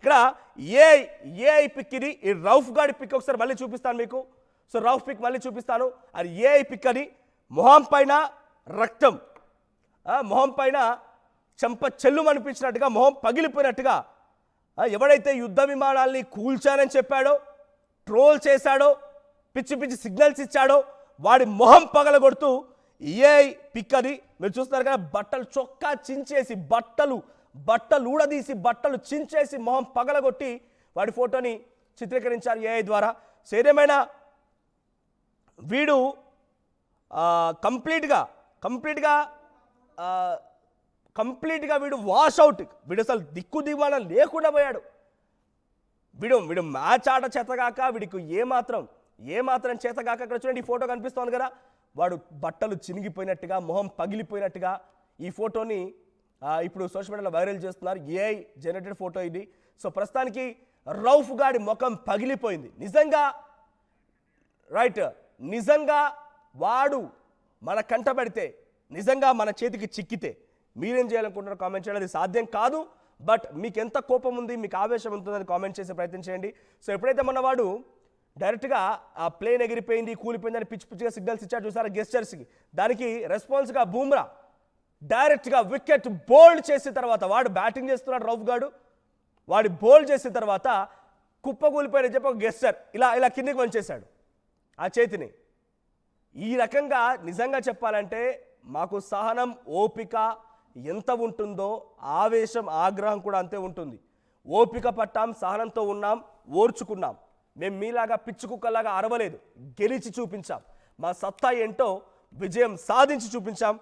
ఇక్కడ AI pick ఇది. ఈ రౌఫ్ గాడి పిక్ ఒకసారి మళ్ళీ చూపిస్తాను మీకు. సో రౌఫ్ పిక్ మళ్ళీ చూపిస్తాను. అది ఏఐ పిక్ అని. మొహం పైన రక్తం, మొహం పైన చెంప చెల్లు అనిపించినట్టుగా, మొహం పగిలిపోయినట్టుగా, ఎవడైతే యుద్ధ విమానాల్ని కూల్చానని చెప్పాడో, ట్రోల్ చేశాడో, పిచ్చి పిచ్చి సిగ్నల్స్ ఇచ్చాడో వాడి మొహం పగలగొడుతూ ఏఐ పిక్ అది. మీరు చూస్తున్నారు కదా, బట్టలు చొక్కా చించేసి, బట్టలు ఊడదీసి, బట్టలు చించేసి, మొహం పగలగొట్టి వాడి ఫోటోని చిత్రీకరించారు ఏఐ ద్వారా. సో ఏదేమైనా వీడు కంప్లీట్గా వీడు వాష్ అవుట్. వీడు అసలు దిక్కు దివాణం లేకుండా పోయాడు. వీడు మ్యాచ్ ఆట చేతగాక, వీడికి ఏమాత్రం చేతగాక. అక్కడ చూడండి, ఈ ఫోటో కనిపిస్తోంది కదా, వాడు బట్టలు చినిగిపోయినట్టుగా, మొహం పగిలిపోయినట్టుగా ఈ ఫోటోని ఇప్పుడు సోషల్ మీడియాలో వైరల్ చేస్తున్నారు. ఏఐ జనరేటెడ్ ఫోటో ఇది. సో ప్రస్తుతానికి రౌఫ్ గాడి ముఖం పగిలిపోయింది. నిజంగా వాడు మన కంట పెడితే, నిజంగా మన చేతికి చిక్కితే మీరేం చేయాలనుకుంటున్నారు కామెంట్ చేయండి. అది సాధ్యం కాదు, బట్ మీకు ఎంత కోపం ఉంది, మీకు ఆవేశం ఉంటుందని కామెంట్ చేసే ప్రయత్నం చేయండి. సో ఎప్పుడైతే వాడు డైరెక్ట్గా ఆ ప్లేన్ ఎగిరిపోయింది, కూలిపోయిందని పిచ్చిగా సిగ్నల్స్ ఇచ్చాడు చూసారా గెస్టర్స్కి, దానికి రెస్పాన్స్గా బూమ్రా డైరెక్ట్గా వికెట్ బోల్డ్ చేసిన తర్వాత, వాడు బ్యాటింగ్ చేస్తున్నాడు రౌఫ్ గాడు, వాడు బోల్డ్ చేసిన తర్వాత కుప్పకూలిపోయిన చెప్పి ఒక గెస్టర్ ఇలా కిందికి వంచేశాడు ఆ చేతిని. ఈ రకంగా నిజంగా చెప్పాలంటే మాకు సహనం, ఓపిక ఎంత ఉంటుందో ఆవేశం, ఆగ్రహం కూడా అంతే ఉంటుంది. ఓపిక పట్టాం, సహనంతో ఉన్నాం, ఓర్చుకున్నాం. మేము మీలాగా పిచ్చి కుక్కలాగా అరవలేదు, గెలిచి చూపించాం. మా సత్తా ఏంటో విజయం సాధించి చూపించాం.